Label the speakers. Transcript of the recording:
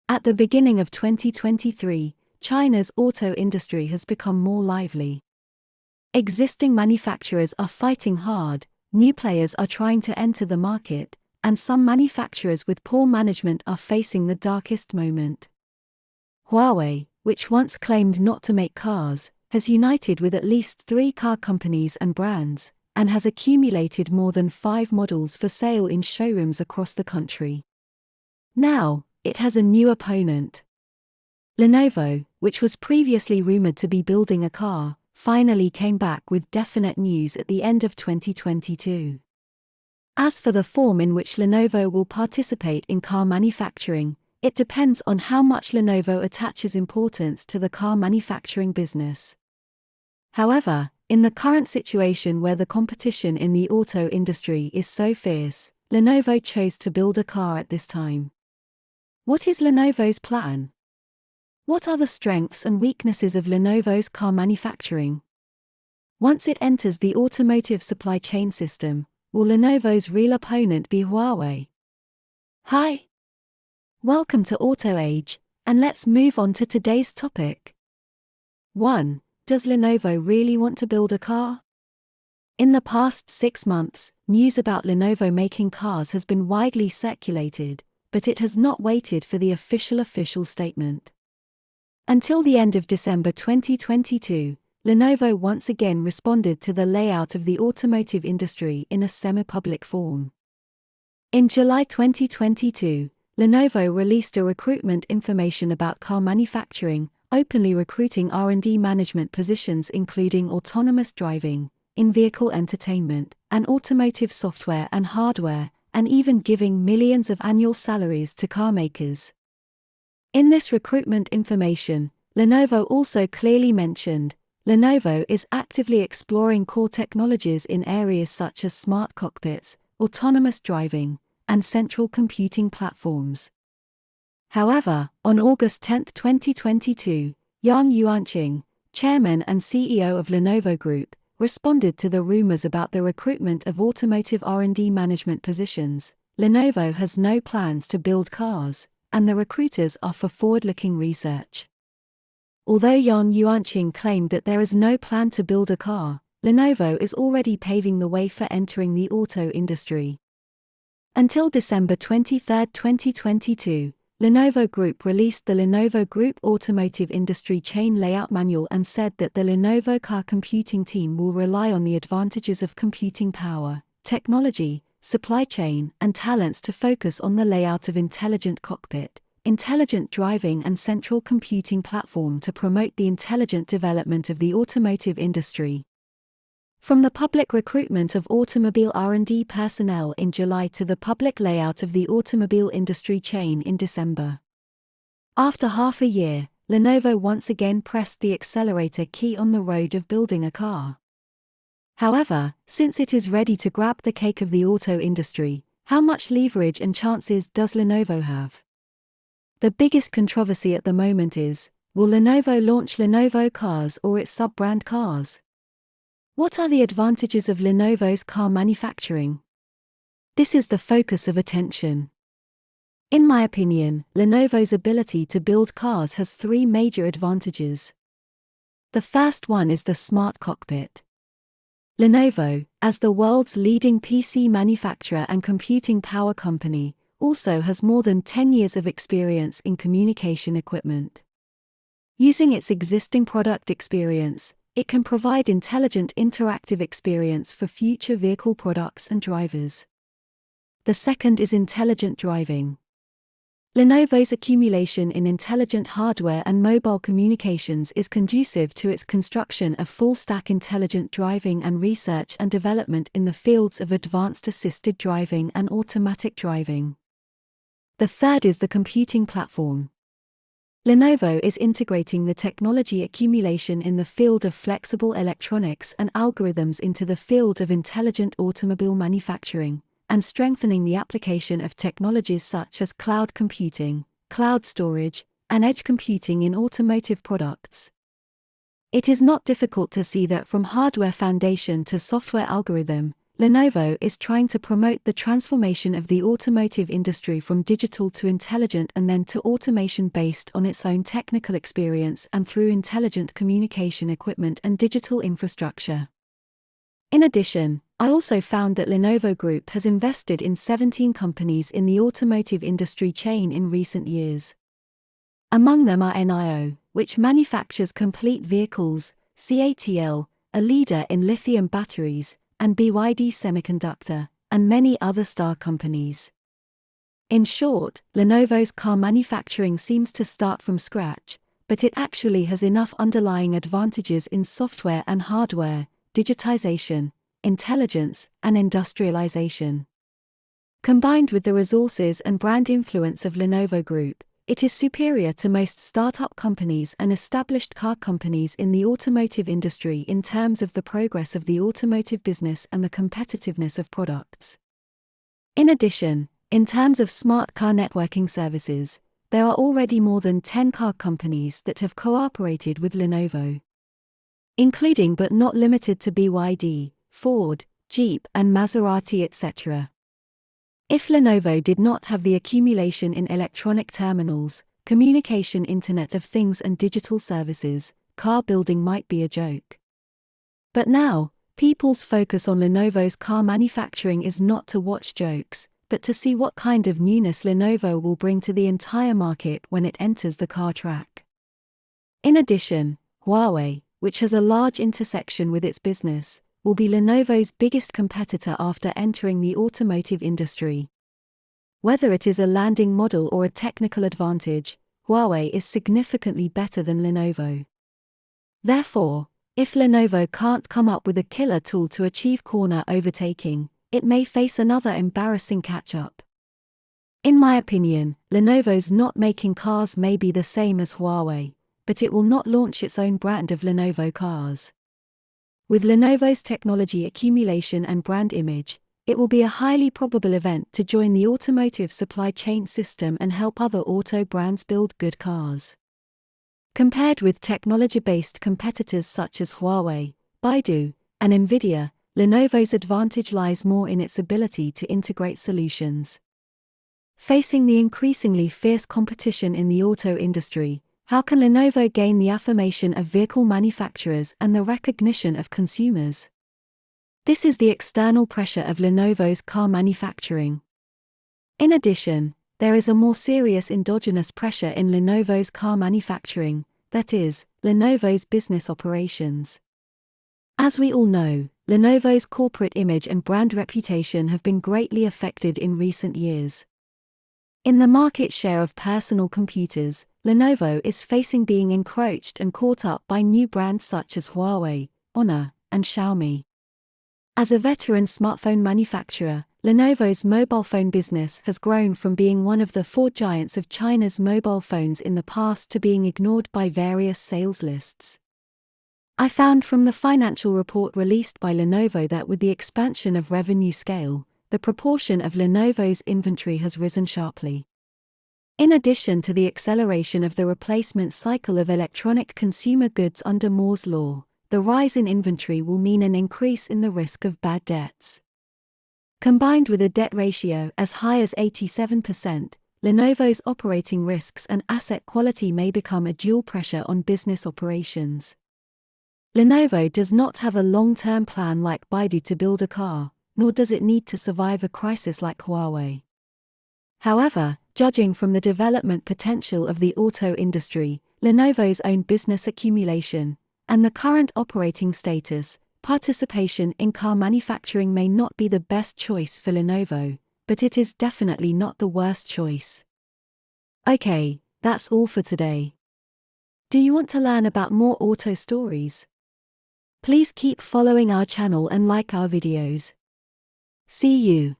Speaker 1: At the beginning of 2023, China's auto industry has become more lively. Existing manufacturers are fighting hard, new players are trying to enter the market, and some manufacturers with poor management are facing the darkest moment. Huawei, which once claimed not to make cars, has united with at least 3 car companies and brands, and has accumulated more than 5 models for sale in showrooms across the country. Now, it has a new opponent. Lenovo, which was previously rumored to be building a car, finally came back with definite news at the end of 2022. As for the form in which Lenovo will participate in car manufacturing, it depends on how much Lenovo attaches importance to the car manufacturing business. However, in the current situation where the competition in the auto industry is so fierce, Lenovo chose to build a car at this time. What is Lenovo's plan? What are the strengths and weaknesses of Lenovo's car manufacturing? Once it enters the automotive supply chain system, will Lenovo's real opponent be Huawei? Hi! Welcome to Auto Age, and let's move on to today's topic. 1. Does Lenovo really want to build a car? In the past 6 months, news about Lenovo making cars has been widely circulated, but it has not waited for the official statement. Until the end of December 2022, Lenovo once again responded to the layout of the automotive industry in a semi-public form. In July 2022, Lenovo released a recruitment information about car manufacturing, openly recruiting R&D management positions including autonomous driving, in-vehicle entertainment, and automotive software and hardware, and even giving millions of annual salaries to car makers. In this recruitment information, Lenovo also clearly mentioned, Lenovo is actively exploring core technologies in areas such as smart cockpits, autonomous driving, and central computing platforms. However, on August 10, 2022, Yang Yuanqing, chairman and CEO of Lenovo Group, responded to the rumors about the recruitment of automotive R&D management positions. Lenovo has no plans to build cars, and the recruiters are for forward-looking research. Although Yang Yuanqing claimed that there is no plan to build a car, Lenovo is already paving the way for entering the auto industry. Until December 23, 2022, Lenovo Group released the Lenovo Group Automotive Industry Chain Layout Manual and said that the Lenovo car computing team will rely on the advantages of computing power, technology, supply chain, and talents to focus on the layout of intelligent cockpit, intelligent driving and central computing platform to promote the intelligent development of the automotive industry. From the public recruitment of automobile R&D personnel in July to the public layout of the automobile industry chain in December. After half a year, Lenovo once again pressed the accelerator key on the road of building a car. However, since it is ready to grab the cake of the auto industry, how much leverage and chances does Lenovo have? The biggest controversy at the moment is, will Lenovo launch Lenovo cars or its sub-brand cars? What are the advantages of Lenovo's car manufacturing? This is the focus of attention. In my opinion, Lenovo's ability to build cars has 3 major advantages. The first one is the smart cockpit. Lenovo, as the world's leading PC manufacturer and computing power company, also has more than 10 years of experience in communication equipment. Using its existing product experience, it can provide intelligent interactive experience for future vehicle products and drivers. The second is intelligent driving. Lenovo's accumulation in intelligent hardware and mobile communications is conducive to its construction of full-stack intelligent driving and research and development in the fields of advanced assisted driving and automatic driving. The third is the computing platform. Lenovo is integrating the technology accumulation in the field of flexible electronics and algorithms into the field of intelligent automobile manufacturing, and strengthening the application of technologies such as cloud computing, cloud storage, and edge computing in automotive products. It is not difficult to see that from hardware foundation to software algorithm, Lenovo is trying to promote the transformation of the automotive industry from digital to intelligent and then to automation based on its own technical experience and through intelligent communication equipment and digital infrastructure. In addition, I also found that Lenovo Group has invested in 17 companies in the automotive industry chain in recent years. Among them are NIO, which manufactures complete vehicles, CATL, a leader in lithium batteries, and BYD Semiconductor, and many other star companies. In short, Lenovo's car manufacturing seems to start from scratch, but it actually has enough underlying advantages in software and hardware, digitization, intelligence, and industrialization. Combined with the resources and brand influence of Lenovo Group, it is superior to most startup companies and established car companies in the automotive industry in terms of the progress of the automotive business and the competitiveness of products. In addition, in terms of smart car networking services, there are already more than 10 car companies that have cooperated with Lenovo, including but not limited to BYD, Ford, Jeep, and Maserati, etc. If Lenovo did not have the accumulation in electronic terminals, communication, Internet of Things, and digital services, car building might be a joke. But now, people's focus on Lenovo's car manufacturing is not to watch jokes, but to see what kind of newness Lenovo will bring to the entire market when it enters the car track. In addition, Huawei, which has a large intersection with its business, will be Lenovo's biggest competitor after entering the automotive industry. Whether it is a landing model or a technical advantage, Huawei is significantly better than Lenovo. Therefore, if Lenovo can't come up with a killer tool to achieve corner overtaking, it may face another embarrassing catch-up. In my opinion, Lenovo's not making cars may be the same as Huawei, but it will not launch its own brand of Lenovo cars. With Lenovo's technology accumulation and brand image, it will be a highly probable event to join the automotive supply chain system and help other auto brands build good cars. Compared with technology-based competitors such as Huawei, Baidu, and Nvidia, Lenovo's advantage lies more in its ability to integrate solutions. Facing the increasingly fierce competition in the auto industry, how can Lenovo gain the affirmation of vehicle manufacturers and the recognition of consumers? This is the external pressure of Lenovo's car manufacturing. In addition, there is a more serious endogenous pressure in Lenovo's car manufacturing, that is, Lenovo's business operations. As we all know, Lenovo's corporate image and brand reputation have been greatly affected in recent years. In the market share of personal computers, Lenovo is facing being encroached and caught up by new brands such as Huawei, Honor, and Xiaomi. As a veteran smartphone manufacturer, Lenovo's mobile phone business has grown from being one of the four giants of China's mobile phones in the past to being ignored by various sales lists. I found from the financial report released by Lenovo that with the expansion of revenue scale, the proportion of Lenovo's inventory has risen sharply. In addition to the acceleration of the replacement cycle of electronic consumer goods under Moore's law, the rise in inventory will mean an increase in the risk of bad debts. Combined with a debt ratio as high as 87%, Lenovo's operating risks and asset quality may become a dual pressure on business operations. Lenovo does not have a long-term plan like Baidu to build a car, nor does it need to survive a crisis like Huawei. However, judging from the development potential of the auto industry, Lenovo's own business accumulation, and the current operating status, participation in car manufacturing may not be the best choice for Lenovo, but it is definitely not the worst choice. Okay, that's all for today. Do you want to learn about more auto stories? Please keep following our channel and like our videos. See you.